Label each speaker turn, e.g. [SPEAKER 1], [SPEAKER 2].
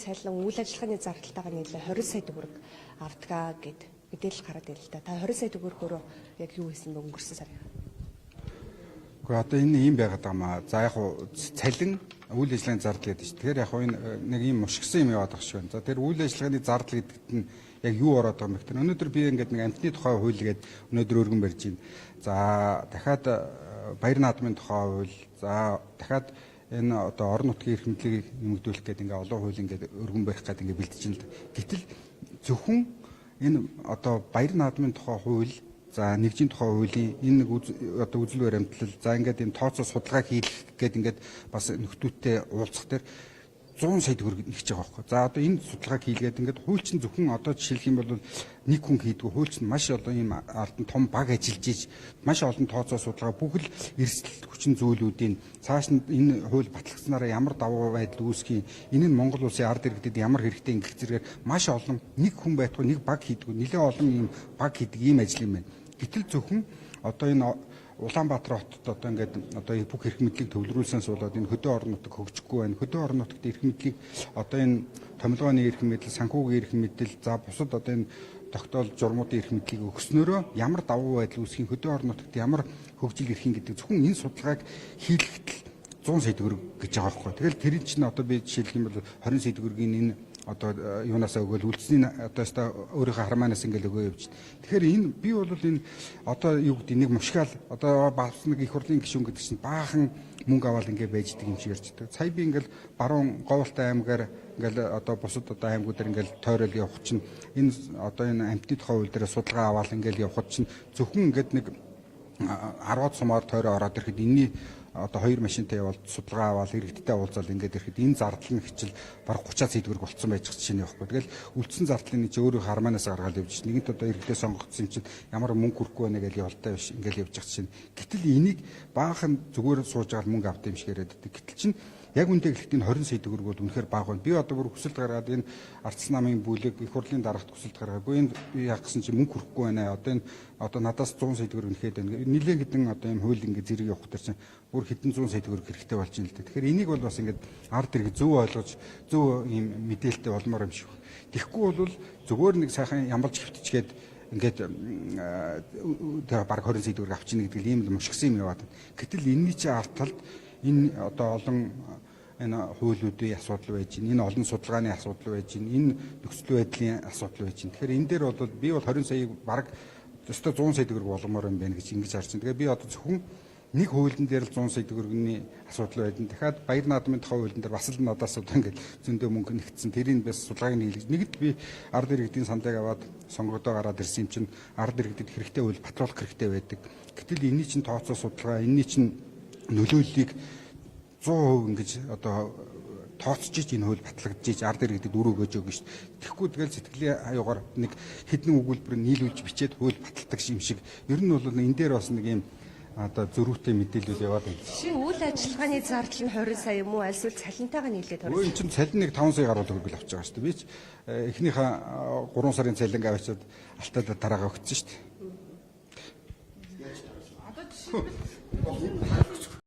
[SPEAKER 1] цалин үйл ажиллагааны зардалтайгаа нийлээ 20 сая төгрөг авдгаа гэд мэдээлэл гараад ирэл та. Та 20 сая төгрөгөөр яг юу хийсэн бэ өнгөрсөн сарын?
[SPEAKER 2] Гэхдээ одоо энэ юм байгаад байгаа маа. За яг хуу цалин үйл ажиллагааны зардал гэдэг чинь. Тэгэхээр яг хуу энэ нэг юм мушгсан юм яваад байгаа шүү байна. За тэр үйл ажиллагааны зардал гэдэгт нь яг юу ороод байгаа юм бэ гэхээр өнөөдөр би ингээд нэг амтны тухай хууль гээд өнөөдөр өргөн барьж байна. За дахиад баяр наадмын тухай хууль. За дахиад энэ одоо орон нутгийн эрх мэдлийг нэмэгдүүлэх гэдэг ингээд олон хууль ингээд өргөн барих гэдэг ингээд бэлдэж байна л. Гэтэл зөвхөн энэ одоо баяр наадмын тухай хууль, за нэгжийн тухай хуулийн энэ нэг одоо үзэл баримтлал, за ингээд энэ тооцоо судалгаа хийх гэдэг ингээд бас нөхдүүдтэй уулзах дээр 100 сая төгрөг нэгж байгаа байхгүй. За одоо энэ судалгааг хийлгээд ингээд хуульчин зөвхөн одоо жишээлх юм бол нэг хүн хийдгүү хуульчин маш олон юм алдан том баг ажиллаж иж маш олон тооцоо судалгаа бүхэл эрсдэл хүчин зүйлүүдийн цааш нь энэ хууль батлагдсанараа ямар давуу байдал үүсгий, энэ нь Монгол улсын ард иргэдэд ямар хэрэгтэй ингэх зэрэгээр маш олон нэг хүн байтугай нэг баг хийдгүү нэлээд олон юм баг хийдэг ийм ажил юм байна. Гэтэл зөвхөн одоо энэ Улаанбаатар хотод одоо ингээд одоо бүх эрх мэдлийг төвлөрүүлснээс болоод энэ хөдөө орон нутаг хөгжихгүй байна. Хөдөө орон нутагт эрх мэдлийг одоо энэ томилгооны эрх мэдэл, санхүүгийн эрх мэдэл, за бусад одоо энэ тогтоол журмуудын эрх мэдлийг өгснөөрөө ямар давуу байдал үүсхийн, хөдөө орон нутагт ямар хөгжил ирэх гэдэг зөвхөн энэ судалгааг хийлгэхэд 100 сая төгрөг гэж байгаа байхгүй. Тэгэл тэр чинь одоо би жишээлх юм бол 20 сая төгрөгийн энэ одоо юунасаа өгөөл үлдсэний одоостой өөрийнхөө хармаанаас ингээл өгөө явж. Тэгэхээр энэ би бол энэ одоо юу гэдэг нэг мушгаал одоо баавс нэг их хурлын гишүүн гэдэг чинь баахан мөнгө аваад ингээ байждаг юм шиг ярьж байгаа. Сая би ингээл баруун Говьолтой аймгаар ингээл одоо бусад одоо аймагуудаар ингээл тойрол явах чинь энэ одоо энэ амтны тухай хууль дээр судалгаа аваад ингээл явхад чинь зөвхөн ингээд нэг 10-аад сумаар тойроо ороод ирэхэд энэний одоо 2 машинтай яваад судалгаа аваад иргэдтэй уулзаад ингээд ирэхэд энэ зардал нь хичээл бараг 30 сая төгрөг болцсон байж чинь явахгүй. Тэгэл үлдсэн зардлын чинь өөрөө хармаанаас гаргаад явж чинь нэгэнт одоо иргэдээ сонгогдсон юм чинь ямар мөнгө хүрхгүй байна гэж явалтай биш ингээд явж чинь. Гэтэл энийг баахан зүгээр сууж байгаа мөнгө авт юм шиг яриад байдаг. Гэтэл чинь яг үндэ гэлэхэд энэ 20 сая төгрөг бол үнэхээр бага байна. Би одоо бүр хүсэлт гаргаад энэ ардс намын бүлэг их хурлын дарагт хүсэлт гаргаагүй энэ би яг гэсэн чинь мөнгө хүрхгүй байна. Одоо энэ одоо надаас 100 сая төгрөг үнэхээр байна. Нилээ хэдэн одоо юм хууль ингээд зэрэг явах төр чинь бүр хэдэн 100 сая төгрөг хэрэгтэй болж байна л дээ. Тэгэхээр энийг бол бас ингээд ард иргэд зөв ойлгож зөв юм мэдээлэлтэй болмоор юм шиг. Тэгэхгүй бол зүгээр нэг сайхан ямбалж хөвтчгээд ингээд тэр баг 20 сая төгрөг авчихна гэдэг ийм л мушгсан юм яваад. Гэтэл энэний чи ард талд энэ одоо олон энэ хуулиудын асуудал байж байна. Энэ олон судалгааны асуудал байж байна. Энэ нөхцөл байдлын асуудал байж байна. Тэгэхээр энэ дээр бол би бол 20 саяыг баг өстой 100 сая төгрөг болгомоор юм байна гэж ингэж харж байна. Тэгээ би одоо зөвхөн нэг хуулийн дээр л 100 сая төгрөгийн асуудал байна. Дахиад баяр наадмын тухай хуулийн дээр бас л надаас одоо ингээд зөндөө мөнгө нэгтсэн. Тэрийг бас судалгааг нь хийлгэж. Нэгд би ард иргэдийн сандыг аваад сонгогдоо гараад ирсэн юм чинь ард иргэдэд хэрэгтэй үйл патрулх хэрэгтэй байдаг. Гэтэл энэний чинь тооцоо судалгаа, энэний чинь нөлөөллийг 100% ингэж одоо тооцож энэ хууль батлагдж ард иргэдэд үр өгөөж өгнө шүү дээ. Тэгэхгүй тэгэл сэтгэлийн аюугаар нэг хэдэн өгүүлбэр нийлүүлж бичээд хууль баталдаг юм шиг. Ер нь бол энэ дээр бас нэг юм одоо зөрүүтэй мэдээлэл яваад байна.
[SPEAKER 1] Жишээ үйл ажиллагааны зардал нь 20 сая юм уу? Альсвал цалинтайгаа нийлээд 20 сая.
[SPEAKER 2] Өө эн чинь цалин нэг 5 сая гаруй төгрөг авч байгаа шүү дээ. Би ч эхнийхээ 3 сарын цалинг авчиад алтаад дараагаа өгсөн шүү дээ. Одоо жишээ